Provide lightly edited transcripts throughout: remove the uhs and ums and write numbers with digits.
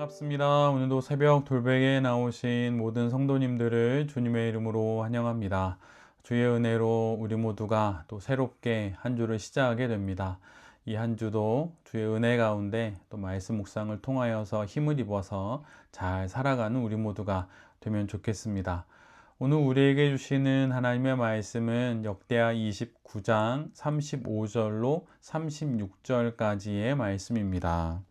반갑습니다. 오늘도 새벽 돌베개에 나오신 모든 성도님들을 주님의 이름으로 환영합니다. 주의 은혜로 우리 모두가 또 새롭게 한 주를 시작하게 됩니다. 이 한 주도 주의 은혜 가운데 또 말씀 묵상을 통하여서 힘을 입어서 잘 살아가는 우리 모두가 되면 좋겠습니다. 오늘 우리에게 주시는 하나님의 말씀은 역대하 29장 35절로 36절까지의 말씀입니다.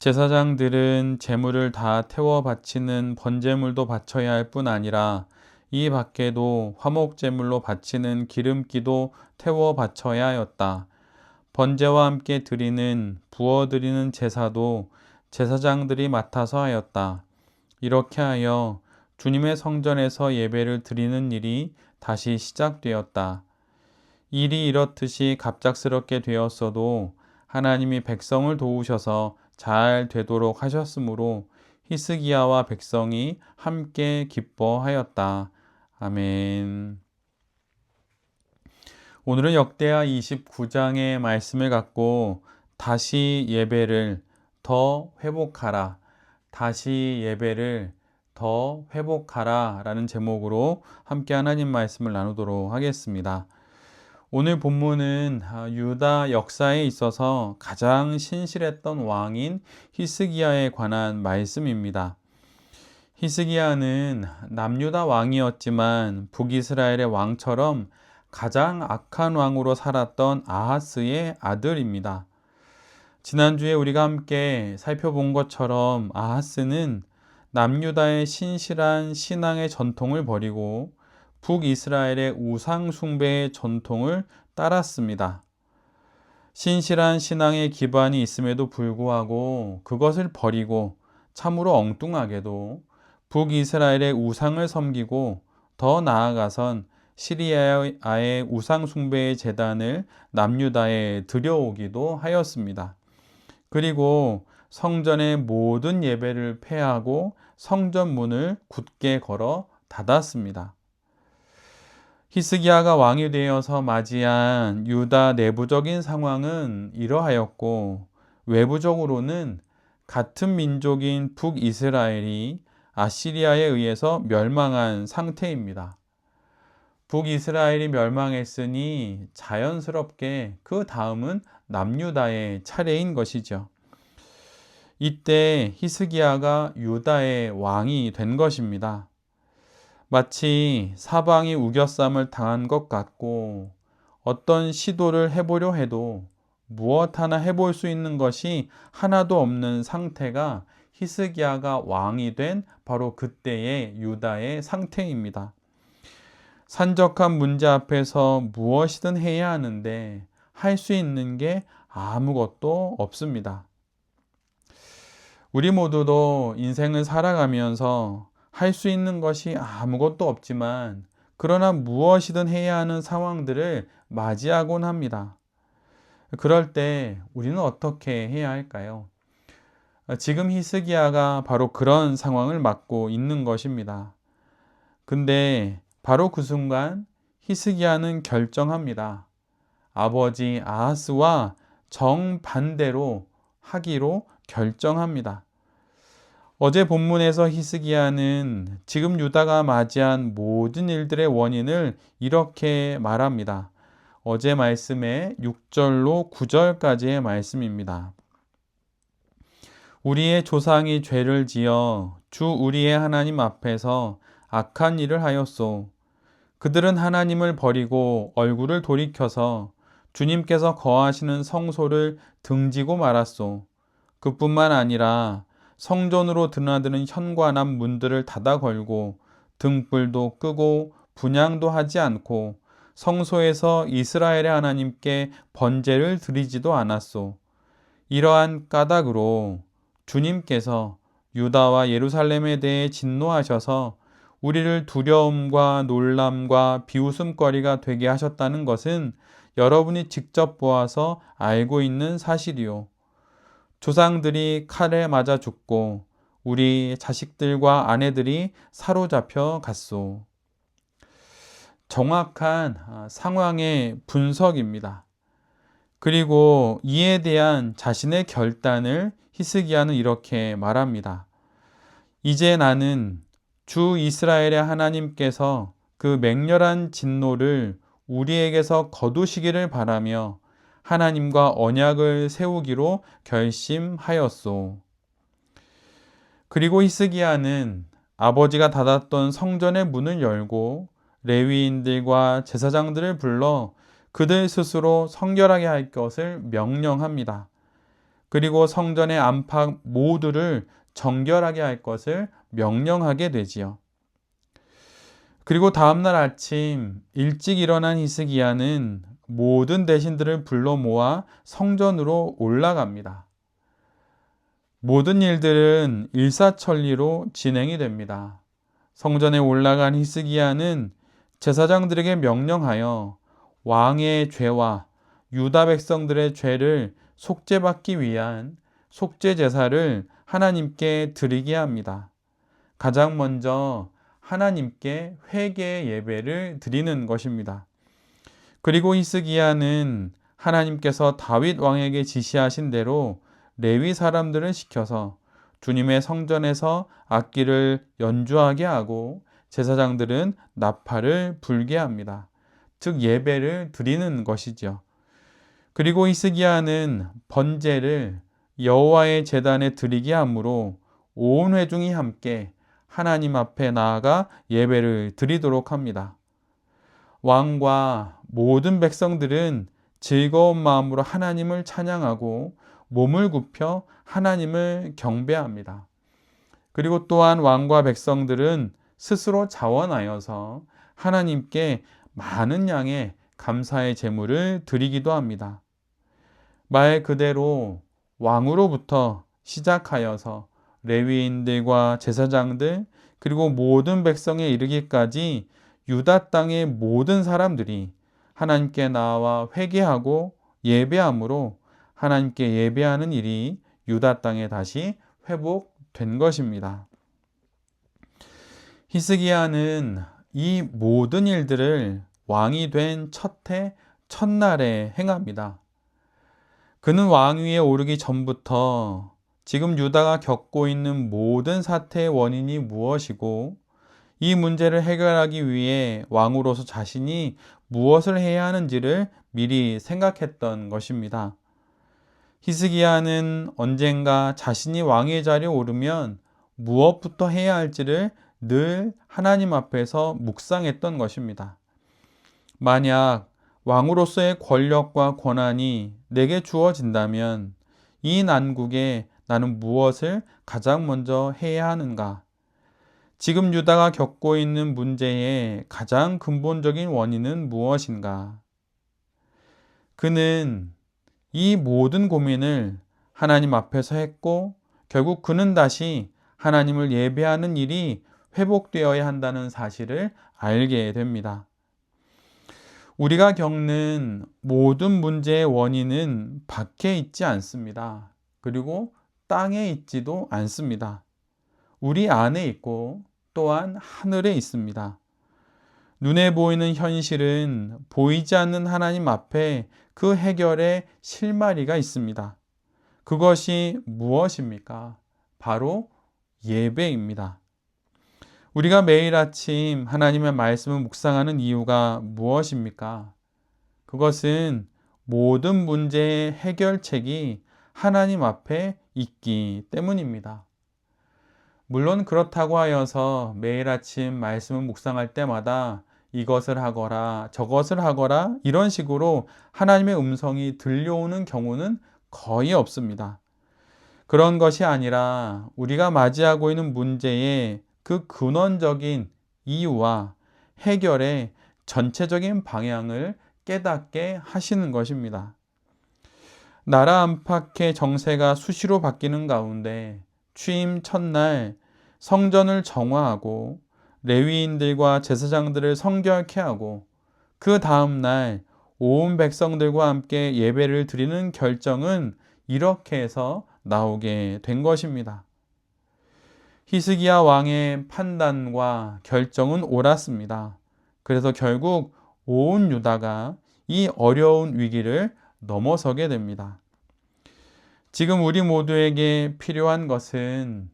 제사장들은 제물을 다 태워 바치는 번제물도 바쳐야 할 뿐 아니라 이 밖에도 화목제물로 바치는 기름기도 태워 바쳐야 하였다. 번제와 함께 부어드리는 제사도 제사장들이 맡아서 하였다. 이렇게 하여 주님의 성전에서 예배를 드리는 일이 다시 시작되었다. 일이 이렇듯이 갑작스럽게 되었어도 하나님이 백성을 도우셔서 잘 되도록 하셨으므로 히스기야와 백성이 함께 기뻐하였다. 아멘. 오늘은 역대하 29장의 말씀을 갖고 다시 예배를 더 회복하라. 다시 예배를 더 회복하라 라는 제목으로 함께 하나님 말씀을 나누도록 하겠습니다. 오늘 본문은 유다 역사에 있어서 가장 신실했던 왕인 히스기야에 관한 말씀입니다. 히스기야는 남유다 왕이었지만 북이스라엘의 왕처럼 가장 악한 왕으로 살았던 아하스의 아들입니다. 지난주에 우리가 함께 살펴본 것처럼 아하스는 남유다의 신실한 신앙의 전통을 버리고 북이스라엘의 우상 숭배의 전통을 따랐습니다. 신실한 신앙의 기반이 있음에도 불구하고 그것을 버리고 참으로 엉뚱하게도 북이스라엘의 우상을 섬기고 더 나아가선 시리아의 우상 숭배의 제단을 남유다에 들여오기도 하였습니다. 그리고 성전의 모든 예배를 폐하고 성전 문을 굳게 걸어 닫았습니다. 히스기야가 왕이 되어서 맞이한 유다 내부적인 상황은 이러하였고, 외부적으로는 같은 민족인 북이스라엘이 아시리아에 의해서 멸망한 상태입니다. 북이스라엘이 멸망했으니 자연스럽게 그 다음은 남유다의 차례인 것이죠. 이때 히스기야가 유다의 왕이 된 것입니다. 마치 사방이 우겨쌈을 당한 것 같고 어떤 시도를 해보려 해도 무엇 하나 해볼 수 있는 것이 하나도 없는 상태가 히스기야가 왕이 된 바로 그때의 유다의 상태입니다. 산적한 문제 앞에서 무엇이든 해야 하는데 할 수 있는 게 아무것도 없습니다. 우리 모두도 인생을 살아가면서 할 수 있는 것이 아무것도 없지만 그러나 무엇이든 해야 하는 상황들을 맞이하곤 합니다. 그럴 때 우리는 어떻게 해야 할까요? 지금 히스기야가 바로 그런 상황을 맞고 있는 것입니다. 근데 바로 그 순간 히스기야는 결정합니다. 아버지 아하스와 정반대로 하기로 결정합니다. 어제 본문에서 히스기야는 지금 유다가 맞이한 모든 일들의 원인을 이렇게 말합니다. 어제 말씀의 6절로 9절까지의 말씀입니다. 우리의 조상이 죄를 지어 주 우리의 하나님 앞에서 악한 일을 하였소. 그들은 하나님을 버리고 얼굴을 돌이켜서 주님께서 거하시는 성소를 등지고 말았소. 그뿐만 아니라 성전으로 드나드는 현관앞 문들을 닫아 걸고 등불도 끄고 분향도 하지 않고 성소에서 이스라엘의 하나님께 번제를 드리지도 않았소. 이러한 까닭으로 주님께서 유다와 예루살렘에 대해 진노하셔서 우리를 두려움과 놀람과 비웃음거리가 되게 하셨다는 것은 여러분이 직접 보아서 알고 있는 사실이요. 조상들이 칼에 맞아 죽고 우리 자식들과 아내들이 사로잡혀 갔소. 정확한 상황의 분석입니다. 그리고 이에 대한 자신의 결단을 히스기야는 이렇게 말합니다. 이제 나는 주 이스라엘의 하나님께서 그 맹렬한 진노를 우리에게서 거두시기를 바라며 하나님과 언약을 세우기로 결심하였소. 그리고 히스기야는 아버지가 닫았던 성전의 문을 열고 레위인들과 제사장들을 불러 그들 스스로 성결하게 할 것을 명령합니다. 그리고 성전의 안팎 모두를 정결하게 할 것을 명령하게 되지요. 그리고 다음날 아침 일찍 일어난 히스기야는 모든 대신들을 불러 모아 성전으로 올라갑니다. 모든 일들은 일사천리로 진행이 됩니다. 성전에 올라간 히스기야는 제사장들에게 명령하여 왕의 죄와 유다 백성들의 죄를 속죄받기 위한 속죄 제사를 하나님께 드리게 합니다. 가장 먼저 하나님께 회개 예배를 드리는 것입니다. 그리고 히스기야는 하나님께서 다윗 왕에게 지시하신 대로 레위 사람들을 시켜서 주님의 성전에서 악기를 연주하게 하고 제사장들은 나팔을 불게 합니다. 즉 예배를 드리는 것이죠. 그리고 히스기야는 번제를 여호와의 제단에 드리게 하므로 온 회중이 함께 하나님 앞에 나아가 예배를 드리도록 합니다. 왕과 모든 백성들은 즐거운 마음으로 하나님을 찬양하고 몸을 굽혀 하나님을 경배합니다. 그리고 또한 왕과 백성들은 스스로 자원하여서 하나님께 많은 양의 감사의 제물을 드리기도 합니다. 말 그대로 왕으로부터 시작하여서 레위인들과 제사장들 그리고 모든 백성에 이르기까지 유다 땅의 모든 사람들이 하나님께 나와 회개하고 예배함으로 하나님께 예배하는 일이 유다 땅에 다시 회복된 것입니다. 히스기야는 이 모든 일들을 왕이 된 첫해 첫날에 행합니다. 그는 왕위에 오르기 전부터 지금 유다가 겪고 있는 모든 사태의 원인이 무엇이고 이 문제를 해결하기 위해 왕으로서 자신이 무엇을 해야 하는지를 미리 생각했던 것입니다. 히스기야는 언젠가 자신이 왕의 자리에 오르면 무엇부터 해야 할지를 늘 하나님 앞에서 묵상했던 것입니다. 만약 왕으로서의 권력과 권한이 내게 주어진다면 이 난국에 나는 무엇을 가장 먼저 해야 하는가? 지금 유다가 겪고 있는 문제의 가장 근본적인 원인은 무엇인가? 그는 이 모든 고민을 하나님 앞에서 했고 결국 그는 다시 하나님을 예배하는 일이 회복되어야 한다는 사실을 알게 됩니다. 우리가 겪는 모든 문제의 원인은 밖에 있지 않습니다. 그리고 땅에 있지도 않습니다. 우리 안에 있고 또한 하늘에 있습니다. 눈에 보이는 현실은 보이지 않는 하나님 앞에 그 해결의 실마리가 있습니다. 그것이 무엇입니까? 바로 예배입니다. 우리가 매일 아침 하나님의 말씀을 묵상하는 이유가 무엇입니까? 그것은 모든 문제의 해결책이 하나님 앞에 있기 때문입니다. 물론 그렇다고 하여서 매일 아침 말씀을 묵상할 때마다 이것을 하거라, 저것을 하거라, 이런 식으로 하나님의 음성이 들려오는 경우는 거의 없습니다. 그런 것이 아니라 우리가 맞이하고 있는 문제의 그 근원적인 이유와 해결의 전체적인 방향을 깨닫게 하시는 것입니다. 나라 안팎의 정세가 수시로 바뀌는 가운데 취임 첫날 성전을 정화하고 레위인들과 제사장들을 성결케 하고 그 다음날 온 백성들과 함께 예배를 드리는 결정은 이렇게 해서 나오게 된 것입니다. 히스기야 왕의 판단과 결정은 옳았습니다. 그래서 결국 온 유다가 이 어려운 위기를 넘어서게 됩니다. 지금 우리 모두에게 필요한 것은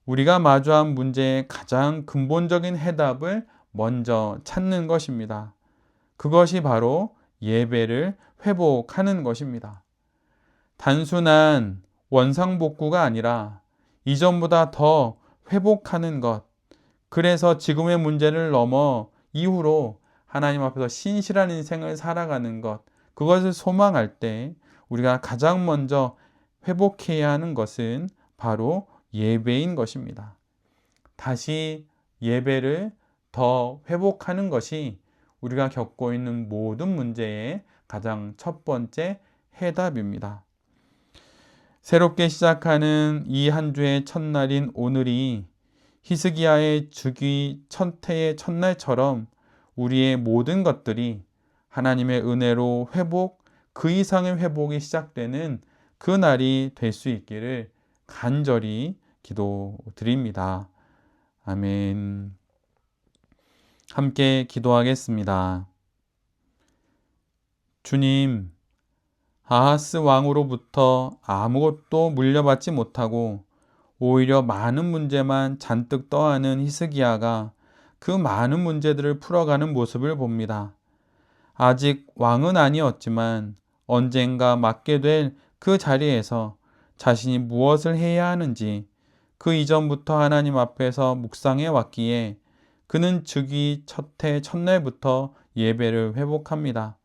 우리가 마주한 문제의 가장 근본적인 해답을 먼저 찾는 것입니다. 그것이 바로 예배를 회복하는 것입니다. 단순한 원상복구가 아니라 이전보다 더 회복하는 것. 그래서 지금의 문제를 넘어 이후로 하나님 앞에서 신실한 인생을 살아가는 것. 그것을 소망할 때 우리가 가장 먼저 회복해야 하는 것은 바로 예배인 것입니다. 다시 예배를 더 회복하는 것이 우리가 겪고 있는 모든 문제의 가장 첫 번째 해답입니다. 새롭게 시작하는 이 한 주의 첫날인 오늘이 히스기야의 주기 첫 해의 첫날처럼 우리의 모든 것들이 하나님의 은혜로 회복, 그 이상의 회복이 시작되는 그 날이 될 수 있기를 간절히 기도드립니다. 아멘. 함께 기도하겠습니다. 주님, 아하스 왕으로부터 아무것도 물려받지 못하고 오히려 많은 문제만 잔뜩 떠안은 히스기야가 그 많은 문제들을 풀어가는 모습을 봅니다. 아직 왕은 아니었지만 언젠가 맡게 될 그 자리에서 자신이 무엇을 해야 하는지 그 이전부터 하나님 앞에서 묵상해 왔기에 그는 주기 첫해 첫날부터 예배를 회복합니다.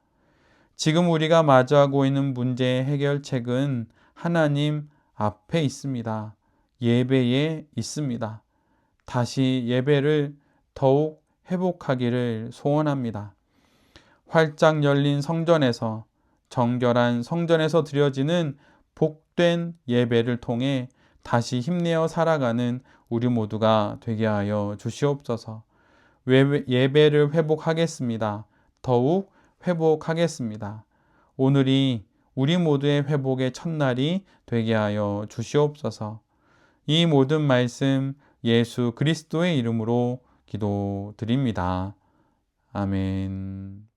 지금 우리가 마주하고 있는 문제의 해결책은 하나님 앞에 있습니다. 예배에 있습니다. 다시 예배를 더욱 회복하기를 소원합니다. 활짝 열린 성전에서, 정결한 성전에서 드려지는 복된 예배를 통해 다시 힘내어 살아가는 우리 모두가 되게 하여 주시옵소서. 예배를 회복하겠습니다. 더욱 회복하겠습니다. 오늘이 우리 모두의 회복의 첫날이 되게 하여 주시옵소서. 이 모든 말씀 예수 그리스도의 이름으로 기도드립니다. 아멘.